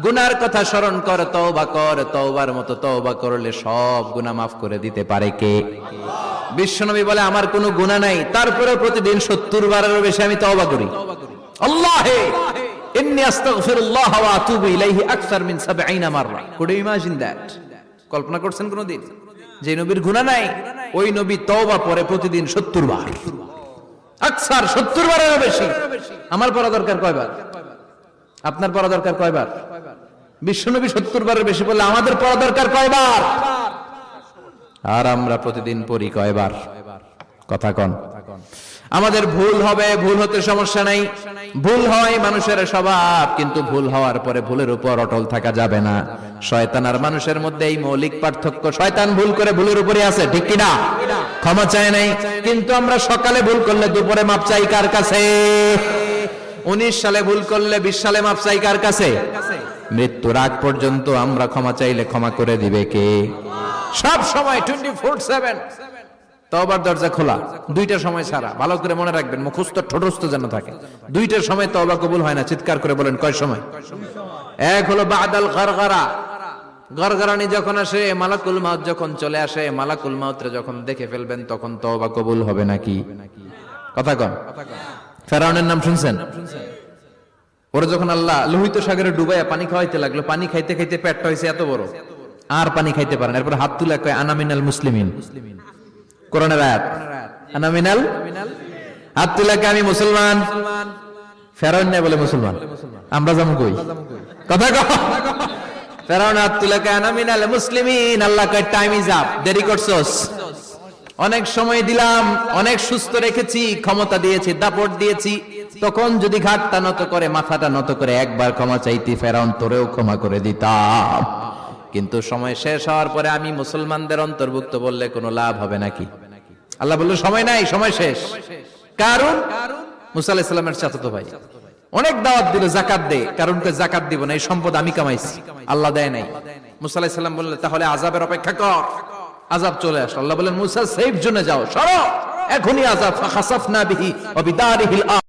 গুনার কথা স্মরণ কর, তওবা কর, তওবার মতো তওবা করলে সব গুনাহ মাফ করে দিতে পারে কে? বিশ্বনবী বলে আমার কোনো গুনাহ নাই, তারপরে প্রতিদিন 70 বারেরও বেশি আমি তওবা করি। আল্লাহে ইন্নী আস্তাগফিরুল্লাহ ওয়া আতুবু ইলাইহি আকসার মিন 70 মাররা। Could you imagine that? কল্পনা করছেন কোনদিন যে নবীর গুনাহ নাই, ওই নবী তওবা পড়ে প্রতিদিন 70 বার, আকসার 70 বারেরও বেশি। আমার পড়া দরকার কয়বার? আপনার পড়া দরকার কয়বার? বিশ্বনবী 70 বারের বেশি বললে আমাদের পড়া দরকার কয়বার? আর আমরা প্রতিদিন পড়ি কয়বার? কথা কন। আমাদের ভুল হবে, ভুল হতে সমস্যা নাই, ভুল হয় মানুষের স্বভাব, কিন্তু ভুল হওয়ার পরে ভুলের উপর অটল থাকা যাবে না। শয়তান আর মানুষের মধ্যে এই মৌলিক পার্থক্য। শয়তান ভুল করে ভুলের উপরে আছে, ঠিক কিনা? ক্ষমা চায় নাই, কিন্তু আমরা সকালে ভুল করলে দুপুরে মাপ চাই কার কাছে? 19 সালে ভুল করলে 20 সালে মাপ চাই কার কাছে? মৃত্যুর আগ পর্যন্ত আমরা ক্ষমা চাইলে ক্ষমা করে দিবে কে? সব সময় 24/7 তওবার দরজা খোলা, দুইটার সময় ছাড়া। ভালো করে মনে রাখবেন, মুখস্থ ঠোঁটস্থ যেন থাকে। দুইটার সময় তওবা কবুল হয় না, চিৎকার করে বলেন কয় সময়? এক হলো বাদাল গরগরা, গরগরানি যখন আসে, মালাকুল মাউত যখন চলে আসে, মালাকুল মাউতরে যখন দেখে ফেলবেন তখন তওবা কবুল হবে নাকি? কথা কন। ফেরাউনের নাম শুনছেন? ওরা যখন আল্লাহ লোহিত সাগরে ডুবাইয়া পানি খাওয়াইতে লাগলো, পানি খাইতে খাইতে পেটটা হয়েছে এত বড়, আর পানি খাইতে পারেন। এরপর হাত তুলে কয় আনা মিনাল মুসলিমিন। কোরআনের আয়াত, আনা মিনাল, হাত তুলে কয় আমি মুসলমান। ফেরাউন না বলে মুসলমান, আমরা যাবো কই? কথা কও। ফেরাউন হাত তুলে কয় আনা মিনাল মুসলিমিন। আল্লাহ কয় টাইম ইজ আপ, দেরি করছস, অনেক সময় দিলাম, অনেক সুস্থ রেখেছি, ক্ষমতা দিয়েছি, দাপট দিয়েছি, তখন যদি ঘাটটা নত করে, মাথাটা নত করে একবার ক্ষমা চাইতি, ফেরাউন তোরেও ক্ষমা করে দিতাম। কিন্তু সময় শেষ হওয়ার পরে আমি মুসলমানদের অন্তর্ভুক্ত বললে কোনো লাভ হবে নাকি? আল্লাহ বলল সময় নাই, সময় শেষ। কারণ মুসা আলাইহিস সালামের চাচাতো ভাই অনেক দাওয়াত দিল, যাকাত দে। কারণকে যাকাত দিব না, এই সম্পদ আমি কামাইছি, আল্লাহ দেয় নাই। মুসা আলাইহিস সালাম বললেন তাহলে আযাবের অপেক্ষা কর। আযাব চলে আসলো। আল্লাহ বলেন মুসা সেফ জোনে যাও, সরো, এখনই আযাব। ফাখাসাফনা বিহি ওয়া বিদারিহিল